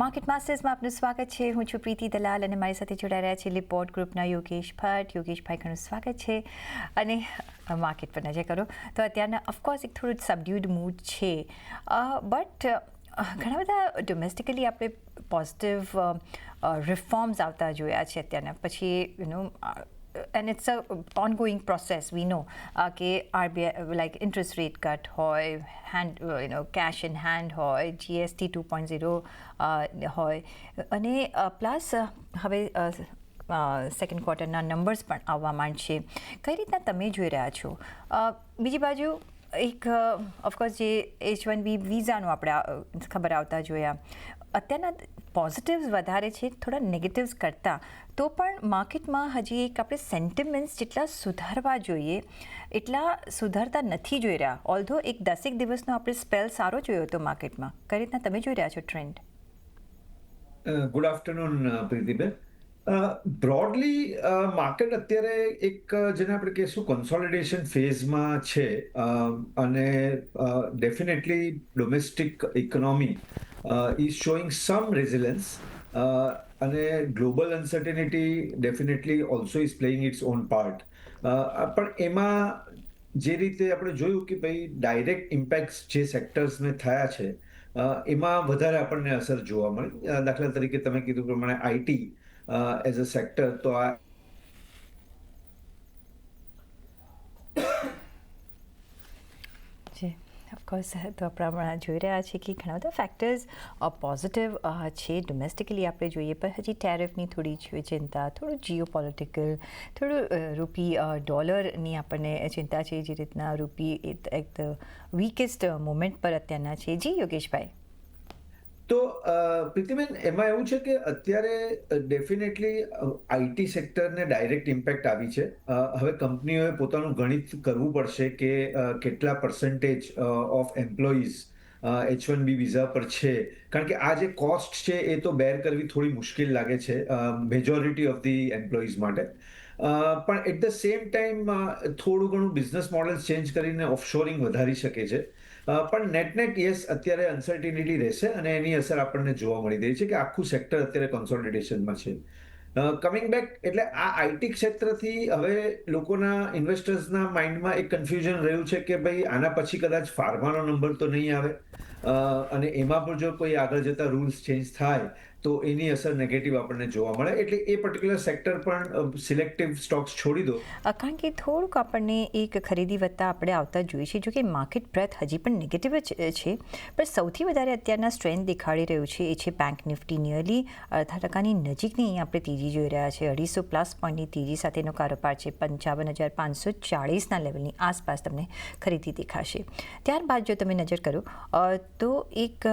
Market માસ્ટર્સમાં આપનું સ્વાગત છે. હું છું પ્રીતિ દલાલ અને મારી સાથે જોડાઈ રહ્યા છે લિપોર્ટ ગ્રુપના યોગેશ ભટ્ટ. યોગેશભાઈ, ઘણું સ્વાગત છે. અને માર્કેટ પર નજર કરો તો અત્યારના ઓફકોર્સ એક થોડું સબડ્યુડ મૂડ છે, બટ ઘણા બધા ડોમેસ્ટિકલી આપણે પોઝિટિવ રિફોર્મ્સ આવતા જોયા છે અત્યારના. પછી and it's a ongoing process. We know કે RBI like interest rate cut હોય, cash in hand હોય, GST 2.0 હોય, અને પ્લસ હવે સેકન્ડ ક્વાર્ટરના નંબર્સ પણ આવવા માંડશે. કઈ રીતના તમે જોઈ રહ્યા છો? બીજી બાજુ એક ઓફકોર્સ જે H1B વિઝાનું આપણે ખબર આવતા જોયા, અત્યારના પોઝિટિવ્સ વધારે છે થોડા નેગેટિવ્સ કરતાં, તો પણ માર્કેટમાં હજી એક આપણે સેન્ટિમેન્ટ્સ જેટલા સુધારવા જોઈએ એટલા સુધારતા નથી જોઈ રહ્યા. ઓલ્ધો એક 10 દિવસનો આપણે સ્પેલ સારો જોયો હતો માર્કેટમાં. કઈ રીતના તમે જોઈ રહ્યા છો trend? Good afternoon Preetiben. Broadly market અત્યારે એક જેને આપણે કહીશું કોન્સોલિડેશન ફેઝમાં છે, અને definitely domestic economy is showing some resilience, અને global uncertainty definitely also is playing its own part. પણ એમાં જે રીતે આપણે જોયું કે ભાઈ ડાયરેક્ટ ઇમ્પેક્ટ્સ જે સેક્ટર્સને થયા છે એમાં વધારે આપણને અસર જોવા મળી. દાખલા તરીકે તમે કીધું પ્રમાણે આઈટી એઝ અ સેક્ટર, તો આ ઓફકોર્સ તો આપણે જોઈ રહ્યા છીએ કે ઘણા બધા ફેક્ટર્સ પોઝિટિવ છે ડોમેસ્ટિકલી આપણે જોઈએ, પણ હજી ટેરિફની થોડી ચિંતા, થોડું જીઓ પોલિટિકલ, થોડું રૂપી ડોલરની આપણને ચિંતા છે, જે રીતના રૂપી એક વીકેસ્ટ મોમેન્ટ પર અત્યારના છે. જી યોગેશભાઈ. તો પ્રીતિબેન, એમાં એવું છે કે અત્યારે ડેફિનેટલી આઈટી સેક્ટરને ડાયરેક્ટ ઇમ્પેક્ટ આવી છે. હવે કંપનીઓએ પોતાનું ગણિત કરવું પડશે કે કેટલા percentage of employees H1B visa પર છે, કારણ કે આ જે કોસ્ટ છે એ તો બેર કરવી થોડી મુશ્કેલ લાગે છે મેજોરિટી ઓફ ધી એમ્પ્લોઈઝ માટે. પણ એટ ધ સેમ ટાઈમ થોડું ઘણું બિઝનેસ મોડેલ ચેન્જ કરીને ઓફશોરિંગ વધારી શકે છે. પણ નેટ યસ, અત્યારે અનસર્ટિનિટી રહેશે અને એની અસર આપણને જોવા મળી રહી છે કે આખું સેક્ટર અત્યારે કોન્સોલિડેશનમાં છે. કમિંગ બેક, એટલે આ આઈટી ક્ષેત્રથી હવે લોકોના ઇન્વેસ્ટર્સના માઇન્ડમાં એક કન્ફ્યુઝન રહ્યું છે કે ભાઈ આના પછી કદાચ ફાર્માનો નંબર તો નહીં આવે, અને એમાં પણ જો કોઈ આગળ જતા રૂલ્સ ચેન્જ થાય તો એની અસર નેગેટિવ આપણને જોવા મળે. એટલે એ પર્ટિક્યુલર સેક્ટર પણ સિલેક્ટિવ સ્ટોક્સ છોડી દો. કારણ કે થોડુંક આપણને એક ખરીદી વધતા આપણે આવતા જોઈએ છીએ, જો કે માર્કેટ બ્રેથ હજી પણ નેગેટિવ જ છે, પણ સૌથી વધારે અત્યારના સ્ટ્રેન્થ દેખાડી રહ્યું છે એ છે બેંક નિફ્ટી. નિયરલી 0.5% નજીકની અહીં આપણે તેજી જોઈ રહ્યા છે. 250+ પોઈન્ટની તેજી સાથેનો કારોબાર છે. 55,540ના લેવલની આસપાસ તમને ખરીદી દેખાશે. ત્યારબાદ જો તમે નજર કરો તો એક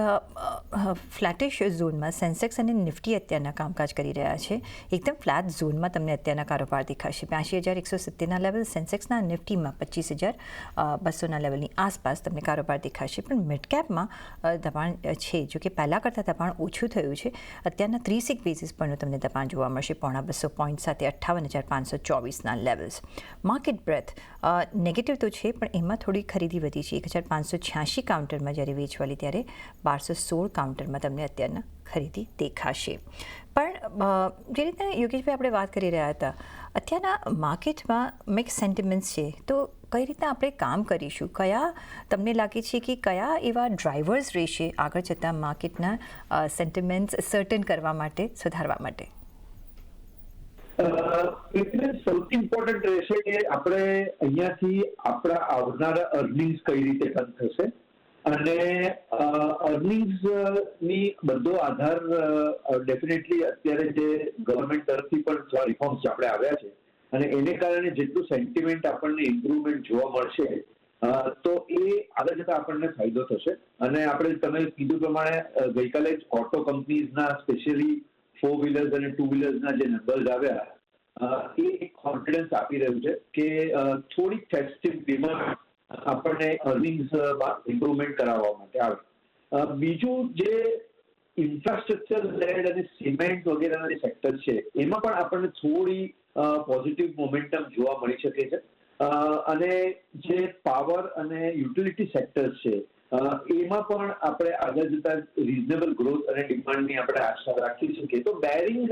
ફ્લેટિશ ઝોનમાં સેન્સેક્સ અને નિફ્ટી અત્યારના કામકાજ કરી રહ્યા છે. એકદમ ફ્લેટ ઝોનમાં તમને અત્યારના કારોબાર દેખાશે. 82,170ના લેવલ સેન્સેક્સના, નિફ્ટીમાં 25,200ના લેવલની આસપાસ તમને કારોબાર દેખાશે. પણ મિડ કેપમાં દબાણ છે, જો કે પહેલાં કરતાં દબાણ ઓછું થયું છે. અત્યારના 30 બેઝિસ પોઈન્ટનું તમને દબાણ જોવા મળશે 250 પોઈન્ટ સાથે 58,524ના લેવલ્સ. માર્કેટ બ્રેથ નેગેટિવ તો છે, પણ એમાં થોડી ખરીદી વધી છે. 1,586 કાઉન્ટરમાં જ્યારે વેચવાલી, ત્યારે 1216 કાઉન્ટરમાં તમને અત્યારના ખરીદી દેખાશે. પણ જે રીતે યોગેશભાઈ આપણે વાત કરી રહ્યા હતા, અત્યારના માર્કેટમાં મિક્સ સેન્ટિમેન્ટ્સ છે, તો કઈ રીતના આપણે કામ કરીશું? કયા તમને લાગે છે કે કયા એવા ડ્રાઈવર્સ રહેશે આગળ જતાં માર્કેટના સેન્ટિમેન્ટ્સ સર્ટન કરવા માટે, સુધારવા માટે? સૌથી ઇમ્પોર્ટન્ટ રહેશે કે આપણે અહીંયાથી આપણા આવનારા અર્નિંગ્સ કઈ રીતે રન થશે, અને અર્નિંગ્સ ની બધો આધાર ડેફિનેટલી અત્યારે જે ગવર્મેન્ટ તરફથી પણ રિફોર્મ્સ આપણે આવ્યા છે, અને એને કારણે જેટલું સેન્ટિમેન્ટ આપણને ઇમ્પ્રુવમેન્ટ જોવા મળશે તો એ આગળ જતા આપણને ફાયદો થશે. અને આપણે તમે કીધું પ્રમાણે ગઈકાલે જ ઓટો કંપનીઝના સ્પેશિયલી 4 વ્હીલર્સ અને 2 વ્હીલર્સના જે નંબર્સ આવ્યા, એ એક કોન્ફિડન્સ આપી રહ્યું છે કે થોડીક ફેસ્ટિવ ડિમાન્ડ આપણને અર્નિંગ્સમાં ઇમ્પ્રુવમેન્ટ કરાવવા માટે આવે. બીજું જે ઇન્ફ્રાસ્ટ્રક્ચર લેડ અને સિમેન્ટ વગેરેના જે સેક્ટર છે, એમાં પણ આપણને થોડી પોઝિટિવ મોમેન્ટમ જોવા મળી શકે છે. અને જે પાવર અને યુટિલિટી સેક્ટર્સ છે એમાં પણ આપણે આગળ જતા રિઝનેબલ ગ્રોથ અને ડિમાન્ડની આપણે આશા રાખી શકીએ. તો બેરિંગ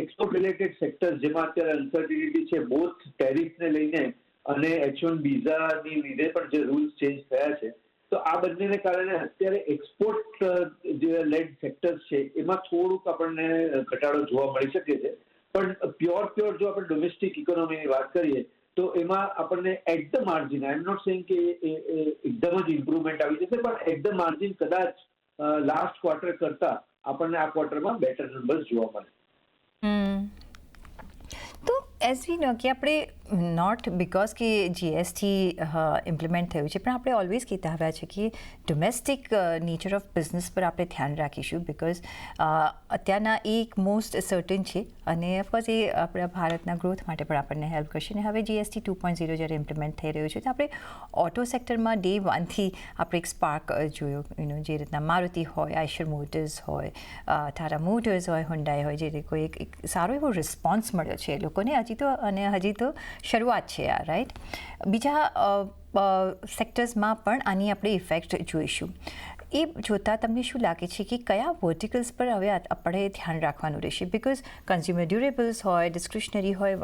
એક્સપોર્ટ રિલેટેડ સેક્ટર જેમાં અત્યારે અનસર્ટિનિટી છે બોથ ટેરિફને લઈને અને H1 વિઝાની લીધે પણ જે રૂલ્સ ચેન્જ થયા છે, તો આ બંનેને કારણે અત્યારે એક્સપોર્ટ જે લેડ સેક્ટર્સ છે એમાં થોડુંક આપણને ઘટાડો જોવા મળી શકે છે. પણ પ્યોર જો આપણે ડોમેસ્ટિક ઇકોનોમીની વાત કરીએ તો એમાં આપણને at the margin, I am not saying કે એકદમ જ ઇમ્પ્રુવમેન્ટ આવી જશે, પણ એટ ધ માર્જિન કદાચ લાસ્ટ ક્વાર્ટર કરતા આપણને આ ક્વાર્ટરમાં બેટર નંબર્સ જોવા મળે. તો એઝ વી નો કે આપણે નોટ બિકોઝ કે જીએસટી ઇમ્પ્લિમેન્ટ થયું છે, પણ આપણે ઓલવેઝ કહેતા આવ્યા છે કે ડોમેસ્ટિક નેચર ઓફ બિઝનેસ પર આપણે ધ્યાન રાખીશું, બિકોઝ અત્યારના એક મોસ્ટ સર્ટન છે અને ઓફકોર્સ એ આપણા ભારતના ગ્રોથ માટે પણ આપણને હેલ્પ કરશે. અને હવે જીએસટી 2.0 જ્યારે ઇમ્પ્લિમેન્ટ થઈ રહ્યું છે તો આપણે ઓટો સેક્ટરમાં ડે 1થી આપણે એક સ્પાર્ક જોયો. જે રીતના મારુતિ હોય, આઈશર મોટર્સ હોય, ટાટા મોટર્સ હોય, હુન્ડાઈ હોય, જે કોઈ એક સારો એવો રિસ્પોન્સ મળ્યો છે એ લોકોને. હજી તો શરૂઆત છે આ, રાઈટ. બીજા સેક્ટર્સમાં પણ આની આપણે ઇફેક્ટ જોઈશું. એ જોતાં તમને શું લાગે છે કે કયા વર્ટિકલ્સ પર હવે આપણે ધ્યાન રાખવાનું રહેશે? બિકોઝ કન્ઝ્યુમર ડ્યુરેબલ્સ હોય, ડિસ્ક્રિશનરી હોય,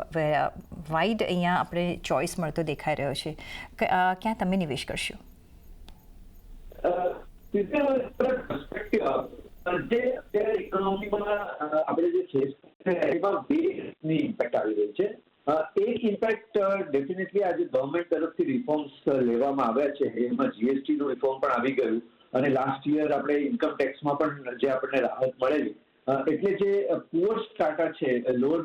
વાઇડ અહીંયા આપણે ચોઇસ મળતો દેખાઈ રહ્યો છે. ક્યાં તમે નિવેશ કરશો? ઇકોનોમીમાં આપણે જે છે એમાં બે ઇમ્પેક્ટ આવી રહી છે. એક ઇમ્પેક્ટ ડેફિનેટલી આજે ગવર્મેન્ટ તરફથી રિફોર્મ્સ લેવામાં આવ્યા છે, એમાં જીએસટી નું રિફોર્મ પણ આવી ગયું અને લાસ્ટ યર આપણે ઇન્કમ ટેક્સમાં પણ જે આપણને રાહત મળેલી, એટલે જે પુઅર સ્ટ્રાટા છે, લોઅર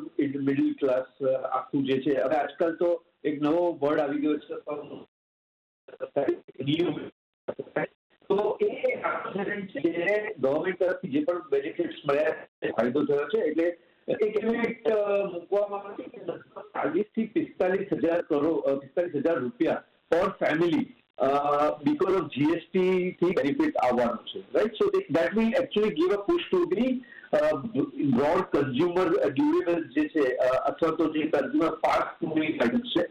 મિડલ ક્લાસ આખું જે છે, હવે આજકાલ તો એક નવો વર્ડ આવી ગયો છે, તો એ ગવર્મેન્ટ તરફથી જે પણ બેનિફિટ્સ મળ્યા ફાયદો થયો છે. એટલે એક એલિમેન્ટ મૂકવામાં આવે છે કે 40 થી 45,000 રૂપિયા પર ફેમિલી because of GST થી બેનિફિટ આવવાનું છે, right. So that will actually give a push to the broad consumer durables જે છે અથવા તો જે કન્ઝ્યુમર ફાસ્ટ મૂવિંગ આઇટમ્સ છે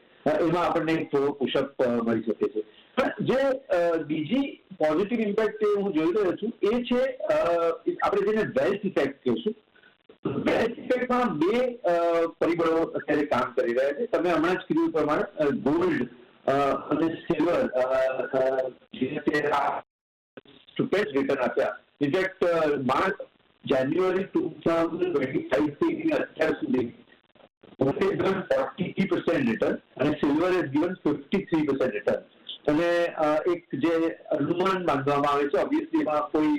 એમાં આપણને થોડો પુશઅપ મળી શકે છે. પણ જે બીજી પોઝિટિવ ઇમ્પેક્ટ હું જોઈ રહ્યો છું એ છે આપણે જેને વેલ્થ ઇફેક્ટ કહીશું. વેલ્થ ઇફેક્ટમાં બે પરિબળો અત્યારે કામ કરી રહ્યા છે. તમે હમણાં જ કીધું પ્રમાણે ગોલ્ડ અને સિલ્વર રિટર્ન આપ્યા. ઇનફેક્ટ માર્ચ જાન્યુઆરી 2025 થી અત્યાર સુધી gold has given 43% return અને silver has given 53% return. અને એક જે અનુમાન માનવામાં આવે છે, ઓબ્વિયસલી એમાં કોઈ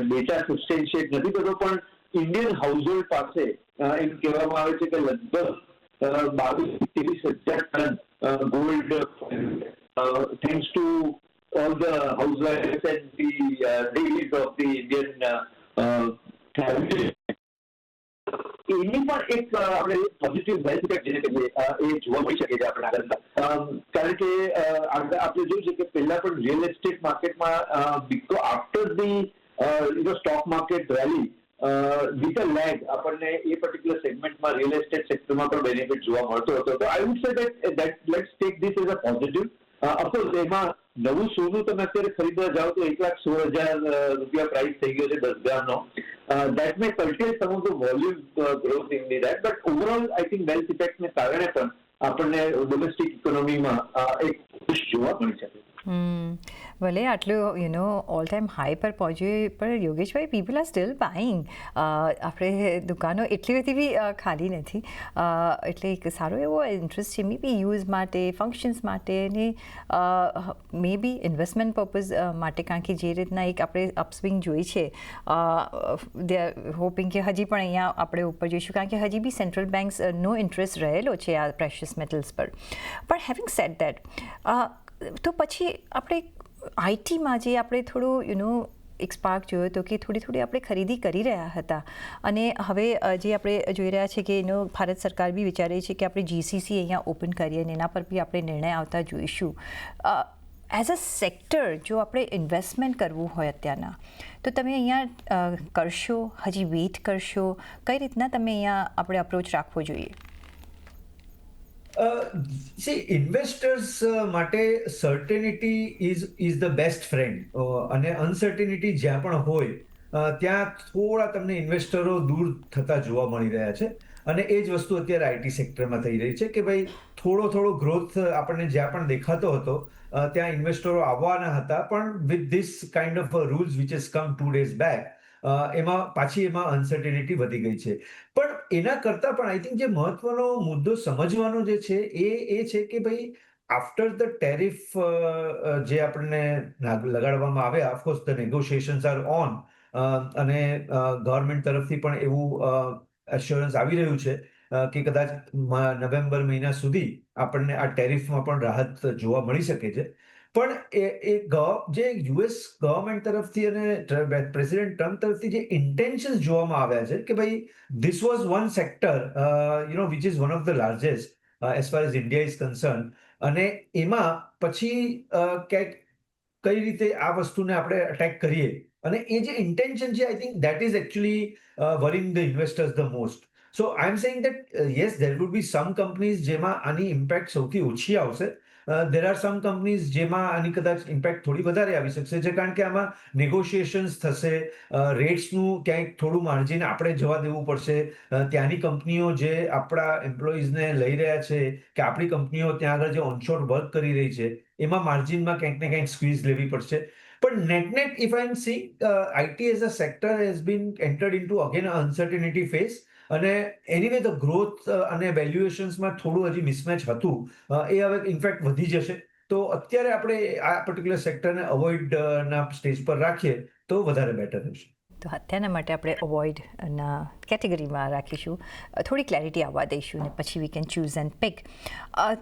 ડેટા સબસ્ટેન્શિએટ નથી થતો, પણ ઇન્ડિયન હાઉસહોલ્ડ પાસે એમ કહેવામાં આવે છે કે લગભગ 22-23 હજાર ton gold thanks to all the હાઉસવાઇફ્સ and the dailies of the Indian family. એની પણ એક આપણે પોઝિટિવ વેલ્થ ઇફેક્ટ જેને કહીએ એ જોવા મળી શકે છે આપણા આગળ. કારણ કે આપણે જોયું છે કે પહેલા પણ રિયલ એસ્ટેટ માર્કેટમાં after the stock market rally with a lag આપણને એ પર્ટિક્યુલર સેગમેન્ટમાં રિયલ એસ્ટેટ સેક્ટરમાં પણ બેનિફિટ જોવા મળતો હતો. તો I would say that let's take this as a positive. Of course એમાં નવું સોનું તમે અત્યારે ખરીદવા જાઓ તો 1,16,000 રૂપિયા પ્રાઇસ થઈ ગયો છે 10 ગ્રામનો. That may curtail some of the volume growth in that, but overall I think wealth effect ને કારણે પણ આપણને ડોમેસ્ટિક ઇકોનોમીમાં એક પુશ જોવા મળી શકે. ભલે આટલું ઓલ ટાઈમ હાઈ પર પહોંચ્યું, પણ યોગેશભાઈ, પીપલ આર સ્ટીલ બાઇંગ. આપણે દુકાનો એટલી બધી બી ખાલી નથી, એટલે એક સારો એવો ઇન્ટરેસ્ટ છે મે બી યુઝ માટે, ફંક્શન્સ માટે અને મે બી ઇન્વેસ્ટમેન્ટ પર્પઝ માટે. કારણ કે જે રીતના એક આપણે અપસ્વિંગ જોઈ છે, દે આર હોપિંગ કે હજી પણ અહીંયા આપણે ઉપર જોઈશું, કારણ કે હજી બી સેન્ટ્રલ બેંક્સનો ઇન્ટરેસ્ટ રહેલો છે આ પ્રેશિયસ મેટલ્સ પર. પણ હેવિંગ સેડ દેટ, તો પછી આપણે આઈટીમાં જે આપણે થોડું એક સ્પાર્ક જોયો હતો કે થોડી આપણે ખરીદી કરી રહ્યા હતા, અને હવે જે આપણે જોઈ રહ્યા છે કે ભારત સરકાર બી વિચારે છે કે આપણે જીસીસી અહીંયા ઓપન કરીએ અને એના પર બી આપણે નિર્ણય આવતા જોઈશું. એઝ અ સેક્ટર જો આપણે ઇન્વેસ્ટમેન્ટ કરવું હોય અત્યારના, તો તમે અહીંયા કરશો, હજી વેઇટ કરશો? કઈ રીતના તમે અહીંયા આપણે અપ્રોચ રાખવો જોઈએ? સી ઇન્વેસ્ટર્સ માટે સર્ટેનિટી ઇઝ ધ બેસ્ટ ફ્રેન્ડ, અને અનસર્ટેનિટી જ્યાં પણ હોય ત્યાં થોડા તમને ઇન્વેસ્ટરો દૂર થતા જોવા મળી રહ્યા છે. અને એ જ વસ્તુ અત્યારે આઈટી સેક્ટરમાં થઈ રહી છે કે ભાઈ થોડો ગ્રોથ આપણને જ્યાં પણ દેખાતો હતો ત્યાં ઇન્વેસ્ટરો આવવાના હતા, પણ with this kind of rules which is come 2 days back એમાં અનસર્ટેનિટી વધી ગઈ છે. પણ એના કરતાં પણ આઈ થિંક જે મહત્વનો મુદ્દો સમજવાનો જે છે એ છે કે ભાઈ આફ્ટર ધ ટેરિફ જે આપણને લગાડવામાં આવ્યા, ઓફકોર્સ ધ નેગોશિએશન્સ આર ઓન, અને ગવર્મેન્ટ તરફથી પણ એવું એશ્યોરન્સ આવી રહ્યું છે કે કદાચ નવેમ્બર મહિના સુધી આપણને આ ટેરિફમાં પણ રાહત જોવા મળી શકે છે. પણ જે યુએસ ગવર્મેન્ટ તરફથી અને પ્રેસિડેન્ટ ટ્રમ્પ તરફથી જે ઇન્ટેન્શન્સ જોવામાં આવ્યા છે કે ભાઈ this was one sector, which is one of the largest as far as India is concerned. અને એમાં પછી ક્યાંક કઈ રીતે આ વસ્તુને આપણે અટેક કરીએ, અને એ જે ઇન્ટેન્શન છે I think that is actually worrying the investors the most. So I am saying that yes there would be some companies જેમાં આની ઇમ્પેક્ટ સૌથી ઓછી આવશે. ધેર આર સમ કંપનીઝ જેમાં આની કદાચ ઇમ્પેક્ટ થોડી વધારે આવી શકશે છે, કારણ કે આમાં નેગોશિએશન્સ થશે, રેટ્સનું ક્યાંક થોડું માર્જિન આપણે જવા દેવું પડશે. ત્યાંની કંપનીઓ જે આપણા એમ્પ્લોઈઝને લઈ રહ્યા છે કે આપણી કંપનીઓ ત્યાં આગળ જે ઓનશોર વર્ક કરી રહી છે એમાં માર્જિનમાં ક્યાંક ને ક્યાંક સ્ક્વીઝ લેવી પડશે. પણ net if I am seeing IT as a sector has been entered into again uncertainty phase. અને એનીવે ધ ગ્રોથ અને વેલ્યુએશન્સમાં થોડું હજી મિસમેચ હતું, એ હવે ઇનફેક્ટ વધી જશે. તો અત્યારે આપણે આ પર્ટિક્યુલર સેક્ટરને અવોઇડ ના સ્ટેજ પર રાખીએ તો વધારે બેટર રહેશે. તો અત્યારના માટે આપણે અવોઇડના કેટેગરીમાં રાખીશું, થોડી ક્લેરિટી આવવા દઈશું ને પછી we can choose and pick.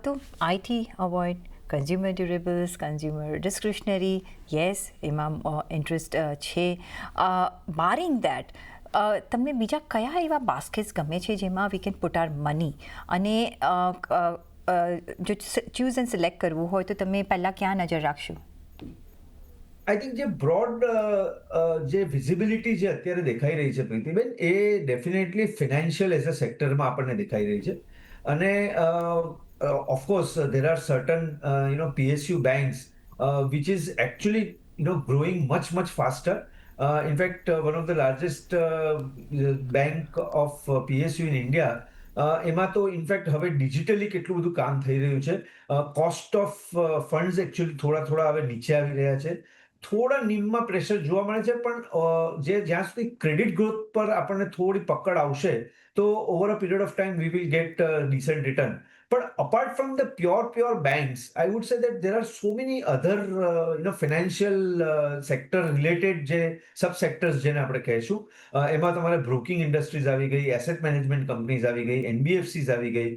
તો IT avoid, consumer durables, consumer discretionary, yes એમાં ઇન્ટરેસ્ટ છે. બારિંગ દેટ તમને બીજા કયા એવા બાસ્કેટ્સ ગમે છે જેમાં we can put our money, અને જો ચૂઝ એન્ડ સિલેક્ટ કરવું હોય તો તમે પહેલાં ક્યાં નજર રાખશો? આઈ થિંક જે બ્રોડ જે વિઝિબિલિટી જે અત્યારે દેખાઈ રહી છે પ્રીતિબેન, એ ડેફિનેટલી ફિનાન્શિયલ એઝ અ સેક્ટરમાં આપણને દેખાઈ રહી છે. અને of course there are certain PSU banks which is actually growing much faster. In fact, one of the largest bank of PSU in India, એમાં તો ઇનફેક્ટ હવે ડિજિટલી કેટલું બધું કામ થઈ રહ્યું છે. કોસ્ટ ઓફ ફંડ્સ એકચ્યુઅલી થોડા હવે નીચે આવી રહ્યા છે. થોડા નિમમાં પ્રેશર જોવા મળે છે, પણ જ્યાં સુધી ક્રેડિટ ગ્રોથ પર આપણને થોડી પકડ આવશે તો over a period of time we will get decent return. પણ apart from the pure banks, I would say that there are so many other financial sector related જે સબ સેક્ટર્સ જેને આપણે કહીશું. એમાં તમારે બ્રોકિંગ ઇન્ડસ્ટ્રીઝ આવી ગઈ, asset management companies આવી ગઈ, NBFCs આવી ગઈ,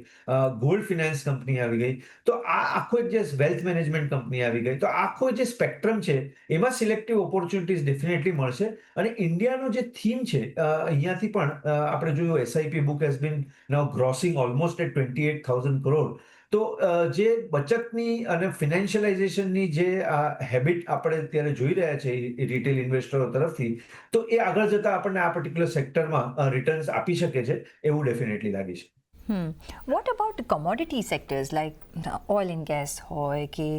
ગોલ્ડ ફિનાન્સ કંપની આવી ગઈ. તો આ આખો જે વેલ્થ મેનેજમેન્ટ કંપની આવી ગઈ. તો આખો જે સ્પેક્ટ્રમ છે એમાં સિલેક્ટિવ ઓપોર્ચ્યુનિટીઝ ડેફિનેટલી મળશે. અને ઇન્ડિયાનો જે થીમ છે, અહીંયાથી પણ આપણે જોયું SIP book has been now grossing almost at 28,000 crore. તો જે બચતની અને ફિનાન્શિયલાઇઝેશનની જે હેબિટ આપણે અત્યારે જોઈ રહ્યા છે રિટેલ ઇન્વેસ્ટરો તરફથી, તો એ આગળ જતા આપણને આ પર્ટિક્યુલર સેક્ટરમાં રિટર્ન્સ આપી શકે છે એવું ડેફિનેટલી લાગે છે. What about commodity sectors like oil and gas હોય કે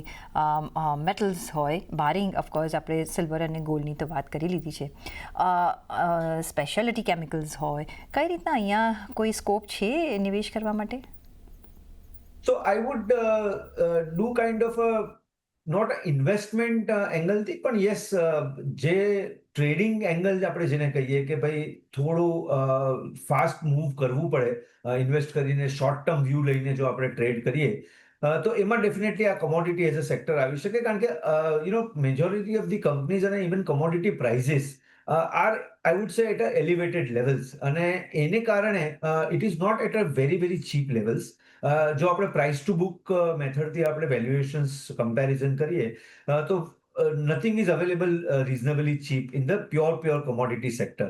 મેટલ્સ હોય, બારિંગ ઓફકોર્સ આપણે સિલ્વર અને ગોલ્ડની તો વાત કરી લીધી છે, સ્પેશિયાલિટી કેમિકલ્સ હોય, કઈ રીતના અહીંયા કોઈ સ્કોપ છે નિવેશ કરવા માટે? So I would do kind of not investment એંગલથી, પણ યસ જે ટ્રેડિંગ એંગલ આપણે જેને કહીએ કે ભાઈ થોડું ફાસ્ટ મૂવ કરવું પડે ઇન્વેસ્ટ કરીને, શોર્ટ ટર્મ વ્યૂ લઈને જો આપણે ટ્રેડ કરીએ, તો એમાં ડેફિનેટલી આ કોમોડિટી એઝ અ સેક્ટર આવી શકે. કારણ કે મેજોરિટી ઓફ ધી કંપનીઝ અને even commodity prices are I would say at a elevated levels, અને એને કારણે it is not at a very cheap levels. જો આપણે પ્રાઇસ ટુ બુક મેથડથી આપણે વેલ્યુએશન્સ કમ્પેરિઝન કરીએ તો nothing is available reasonably cheap in the pure commodity sector.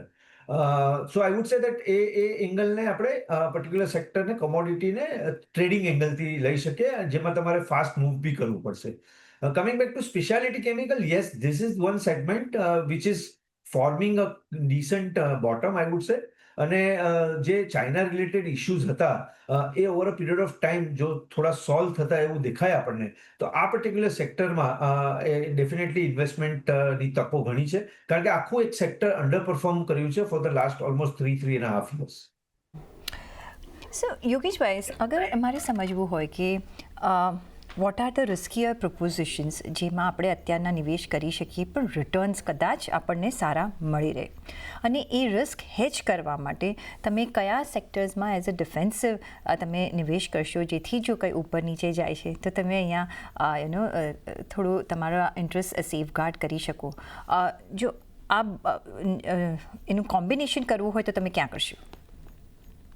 So I would say that એ એંગલને આપણે પર્ટિક્યુલર સેક્ટરને, કોમોડિટીને ટ્રેડિંગ એંગલથી લઈ શકીએ, જેમાં તમારે ફાસ્ટ મૂવ બી કરવું પડશે. Coming back to speciality chemical, yes this is one segment which is forming a decent bottom, I would say. અને જે ચાઇના રિલેટેડ ઇશ્યુઝ હતા એ over a period of time જો થોડા સોલ્વ થતા એવું દેખાય આપણને, તો આ પર્ટિક્યુલર સેક્ટરમાં એ ડેફિનેટલી ઇન્વેસ્ટમેન્ટની તકો ઘણી છે, કારણ કે આખું એક સેક્ટર અંડર પરફોર્મ કર્યું છે for the last almost 3.5 years. સો યોગેશભાઈ, અગર અમારે સમજવું હોય કે વોટ આર ધ રિસ્કીયર પ્રપોઝિશન્સ જેમાં આપણે અત્યારના નિવેશ કરી શકીએ પણ રિટર્ન્સ કદાચ આપણને સારા મળી રહે, અને એ રિસ્ક હેજ કરવા માટે તમે કયા સેક્ટર્સમાં એઝ અ ડિફેન્સિવ તમે નિવેશ કરશો, જેથી જો કંઈ ઉપર નીચે જાય છે તો તમે અહીંયા થોડું તમારા ઇન્ટરેસ્ટ સેફગાર્ડ કરી શકો? જો આ એનું કોમ્બિનેશન કરવું હોય તો તમે ક્યાં કરશો?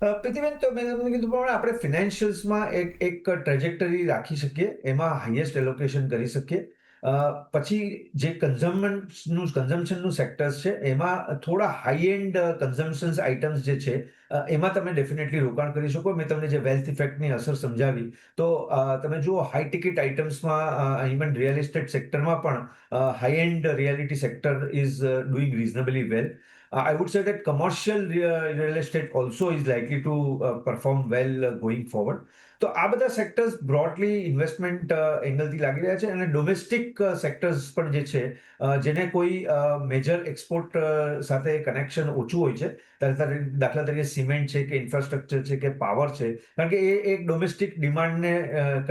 પૃથ્વીબેન, તો મેં તમને કીધું પ્રમાણે આપણે ફિનાન્શિયલ્સમાં એક ટ્રેજેક્ટરી રાખી શકીએ, એમાં હાઈએસ્ટ એલોકેશન કરી શકીએ. પછી જે કન્ઝમ્પશનનું સેક્ટર્સ છે એમાં થોડા હાઈ એન્ડ કન્ઝમ્પશન આઇટમ્સ જે છે એમાં તમે ડેફિનેટલી રોકાણ કરી શકો. મેં તમને જે વેલ્થ ઇફેક્ટની અસર સમજાવી, તો તમે જુઓ હાઈ ટિકિટ આઇટમ્સમાં ઇવન રિયલ એસ્ટેટ સેક્ટરમાં પણ high end realty sector is doing reasonably well. I would say that commercial real estate also is likely to perform well going forward. તો આ બધા સેક્ટર્સ બ્રોડલી ઇન્વેસ્ટમેન્ટ એંગલથી લાગી રહ્યા છે, અને ડોમેસ્ટિક સેક્ટર્સ પણ જે છે જેને કોઈ મેજર એક્સપોર્ટ સાથે કનેક્શન ઓછું હોય છે, દાખલા તરીકે સિમેન્ટ છે કે ઇન્ફ્રાસ્ટ્રક્ચર છે કે પાવર છે, કારણ કે એ એક ડોમેસ્ટિક ડિમાન્ડને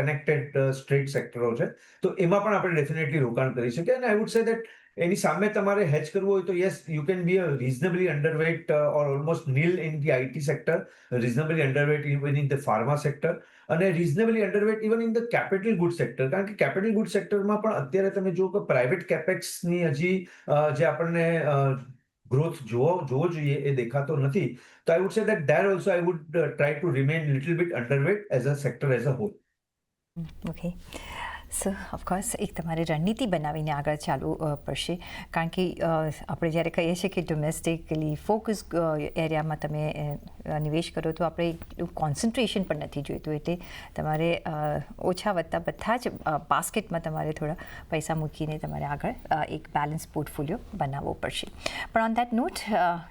કનેક્ટેડ સ્ટ્રેટ સેક્ટરો છે, તો એમાં પણ આપણે ડેફિનેટલી રોકાણ કરી શકીએ. અને આઈ વુડ સે દેટ એની સામે તમારે હેજ કરવું હોય તો yes, you can be a reasonably underweight or almost nil in the IT sector, reasonably underweight even in the pharma sector, અને reasonably underweight even in the capital good sector. કારણ કે capital good સેક્ટરમાં પણ અત્યારે તમે જુઓ કે private કેપેક્સની હજી જે આપણને ગ્રોથ જોવો જોઈએ એ દેખાતો નથી. તો I would say that there also I would try to remain little bit underweight as a sector as a whole. Okay, so of course એક તમારે રણનીતિ બનાવીને આગળ ચાલવું પડશે, કારણ કે આપણે જ્યારે કહીએ છીએ કે ડોમેસ્ટિકલી ફોકસ એરિયામાં તમે નિવેશ કરો તો આપણે એટલું કોન્સન્ટ્રેશન પણ નથી જોઈતું, એટલે તમારે ઓછા વત્તા બધા જ બાસ્કેટમાં તમારે થોડા પૈસા મૂકીને તમારે આગળ એક બેલેન્સ પોર્ટફોલિયો બનાવવો પડશે. પણ ઓન દેટ નોટ,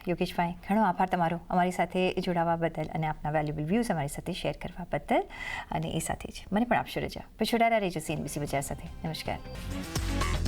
યોગેશભાઈ, ઘણો આભાર તમારો અમારી સાથે જોડાવા બદલ અને આપના વેલ્યુબલ વ્યૂઝ અમારી સાથે શેર કરવા બદલ, અને એ સાથે જ મને પણ આપશો રજા. પછી જોડાયેલા રહેજો CNBC બજાર સાથે. નમસ્કાર.